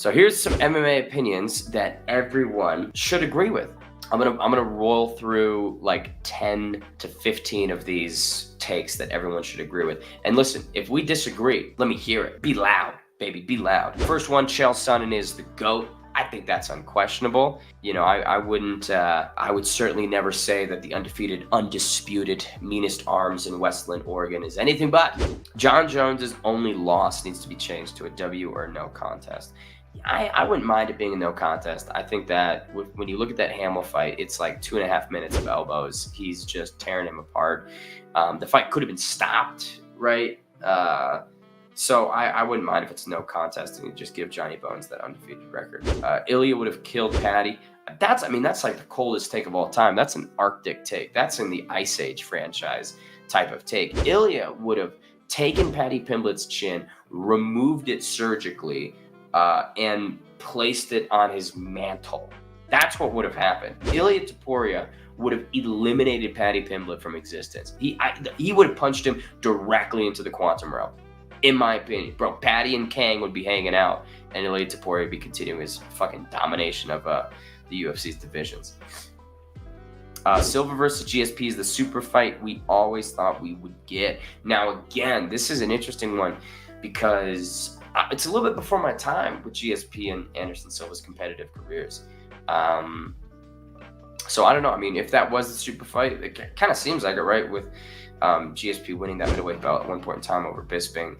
So here's some MMA opinions that everyone should agree with. I'm gonna roll through like 10 to 15 of these takes that everyone should agree with. And listen, if we disagree, let me hear it. Be loud, baby, be loud. First one, Chael Sonnen is the GOAT. I think that's unquestionable. You know, I would certainly never say that the undefeated, undisputed, meanest arms in Westland, Oregon is anything but. John Jones's only loss needs to be changed to a W or a no contest. I wouldn't mind it being a no contest. I think that when you look at that Hamill fight, it's like 2.5 minutes of elbows. He's just tearing him apart. The fight could have been stopped, right? So I wouldn't mind if it's no contest and you just give Johnny Bones that undefeated record. Ilya would have killed Paddy. That's like the coldest take of all time. That's an Arctic take. That's in the Ice Age franchise type of take. Ilya would have taken Paddy Pimblett's chin, removed it surgically, and placed it on his mantle. That's what would have happened. Ilya Topuria would have eliminated Paddy Pimblett from existence. He would have punched him directly into the quantum realm, in my opinion. Bro, Paddy and Kang would be hanging out, and Ilya Topuria would be continuing his fucking domination of the UFC's divisions. Silva versus GSP is the super fight we always thought we would get. Now, again, this is an interesting one because it's a little bit before my time with GSP and Anderson Silva's competitive careers. So I don't know. I mean, if that was the super fight, it kind of seems like it, right? With GSP winning that middleweight belt at one point in time over Bisping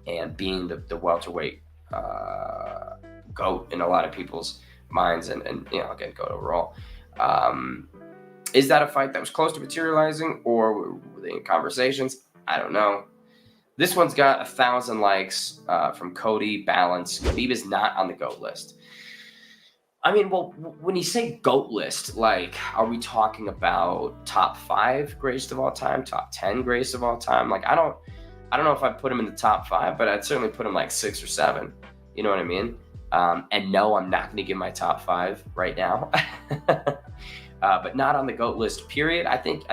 and being the welterweight GOAT in a lot of people's minds, and you know, again, GOAT overall. Is that a fight that was close to materializing, or were they in conversations? I don't know. This one's got 1,000 likes from Cody Balance. Khabib is not on the GOAT list. I mean, well, when you say GOAT list, like, are we talking about top 5 greatest of all time, top 10 greatest of all time? Like, I don't know if I'd put him in the top 5, but I'd certainly put him like 6 or 7. You know what I mean? And no, I'm not going to give my top 5 right now, but not on the GOAT list. Period. I think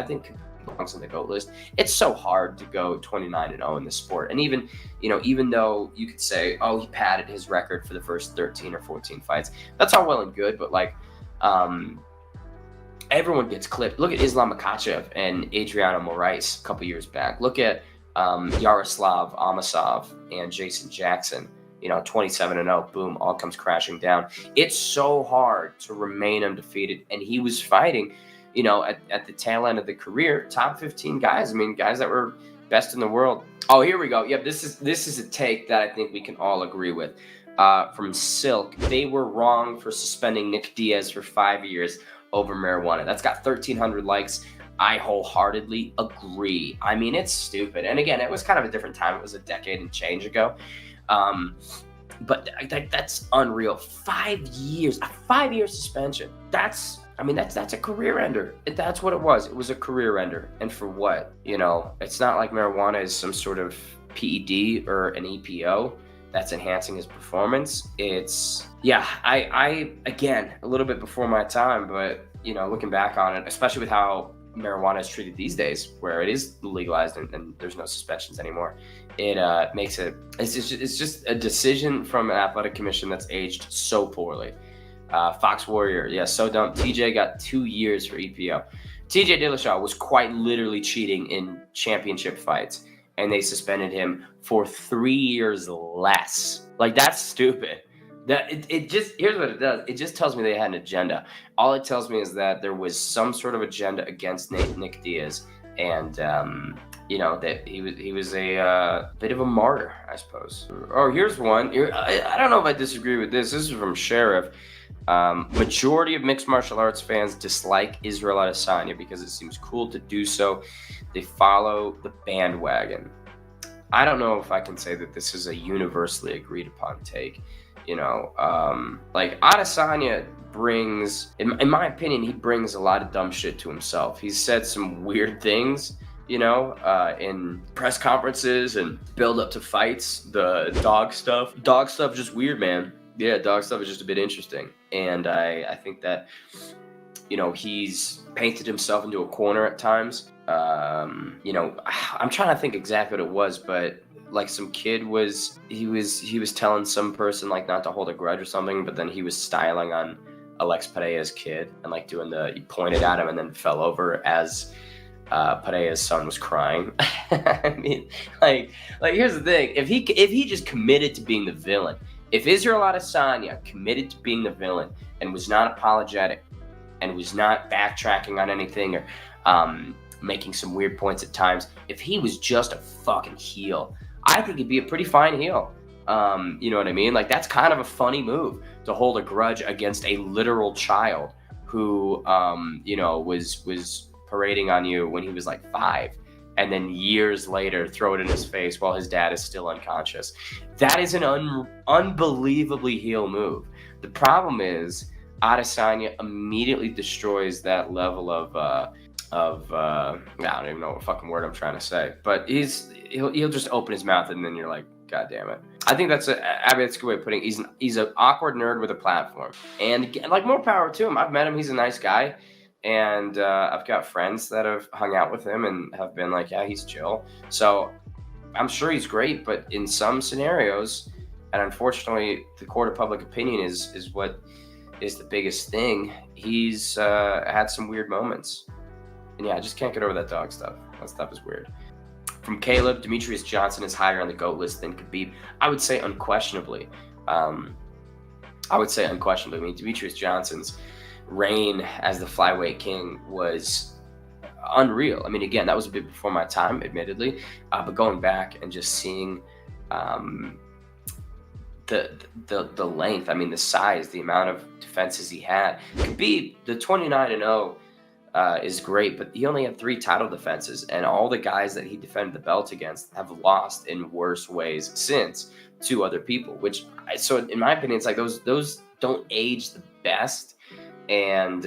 belongs on the GOAT list. It's so hard to go 29-0 in this sport, and even though you could say, oh, he padded his record for the first 13 or 14 fights, that's all well and good, but like, everyone gets clipped. Look at Islam Makhachev and Adriano Moraes a couple years back. Look at Yaroslav Amosov and Jason Jackson. 27-0, boom, all comes crashing down. It's so hard to remain undefeated, and he was fighting at the tail end of the career, top 15 guys. I mean, guys that were best in the world. Oh, here we go. Yep, this is a take that I think we can all agree with. From Silk, they were wrong for suspending Nick Diaz for 5 years over marijuana. That's got 1,300 likes. I wholeheartedly agree. I mean, it's stupid. And again, it was kind of a different time. It was a decade and change ago. But that's unreal. 5 years, a 5-year suspension. That's a career ender. That's what it was. It was a career ender. And for what? It's not like marijuana is some sort of PED or an EPO that's enhancing his performance. I again, a little bit before my time, but looking back on it, especially with how marijuana is treated these days, where it is legalized and there's no suspensions anymore, it's just a decision from an athletic commission that's aged so poorly. Fox Warrior, yeah, so dumb. TJ got 2 years for EPO. TJ Dillashaw was quite literally cheating in championship fights, and they suspended him for 3 years less. Like, that's stupid. Here's what it does. It just tells me they had an agenda. All it tells me is that there was some sort of agenda against Nick Diaz, and that he was a bit of a martyr, I suppose. Oh, here's one. I don't know if I disagree with this. This is from Sheriff. Majority of mixed martial arts fans dislike Israel Adesanya because it seems cool to do so. They follow the bandwagon. I don't know if I can say that this is a universally agreed upon take. Like, Adesanya brings, in my opinion, he brings a lot of dumb shit to himself. He's said some weird things, in press conferences and build up to fights. The dog stuff just weird, man. Yeah, dog stuff is just a bit interesting. And I think that, he's painted himself into a corner at times. I'm trying to think exactly what it was, but like some kid was telling some person like not to hold a grudge or something, but then he was styling on Alex Pereira's kid and like he pointed at him and then fell over as Pereira's son was crying. I mean, like here's the thing: if he just committed to being the villain, if Israel Adesanya committed to being the villain and was not apologetic and was not backtracking on anything or making some weird points at times, if he was just a fucking heel, I think he'd be a pretty fine heel. You know what I mean? Like, that's kind of a funny move to hold a grudge against a literal child who, you know, was parading on you when he was like 5, and then years later throw it in his face while his dad is still unconscious. That is an unbelievably heel move. The problem is Adesanya immediately destroys that level of I don't even know what fucking word I'm trying to say, but he'll just open his mouth and then you're like, God damn it. I think that's a good way of putting it. He's an awkward nerd with a platform, and again, like, more power to him. I've met him. He's a nice guy, and I've got friends that have hung out with him and have been like, yeah, he's chill. So I'm sure he's great, but in some scenarios, and unfortunately the court of public opinion is what is the biggest thing, he's had some weird moments. And yeah, I just can't get over that dog stuff. That stuff is weird. From Caleb, Demetrius Johnson is higher on the GOAT list than Khabib. I would say unquestionably. I mean, Demetrius Johnson's reign as the flyweight king was unreal. I mean, again, that was a bit before my time, admittedly. But going back and just seeing the length, I mean, the size, the amount of defenses he had. Khabib, the 29-0, is great, but he only had 3 title defenses, and all the guys that he defended the belt against have lost in worse ways since to other people, so in my opinion, it's like those don't age the best. And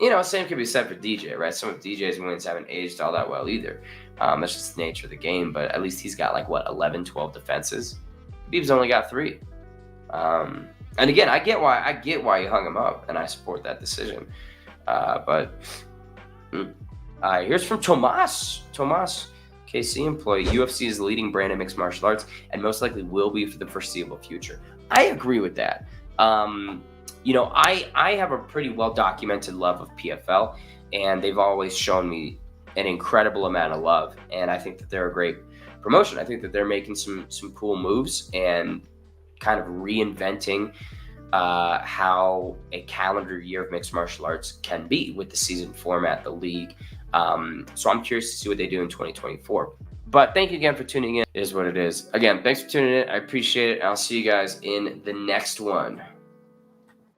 you know, same could be said for DJ, right? Some of DJ's wins haven't aged all that well either. That's just the nature of the game, but at least he's got like 11, 12 defenses. Khabib's only got 3. And again, I get why you hung him up, and I support that decision. Here's from Tomas, KC employee. UFC is the leading brand in mixed martial arts and most likely will be for the foreseeable future. I agree with that. You know, I have a pretty well documented love of PFL, and they've always shown me an incredible amount of love, and I think that they're a great promotion. I think that they're making some cool moves and kind of reinventing how a calendar year of mixed martial arts can be with the season format, the league. So I'm curious to see what they do in 2024. But thank you again for tuning in. It is what it is. Again, thanks for tuning in. I appreciate it. I'll see you guys in the next one.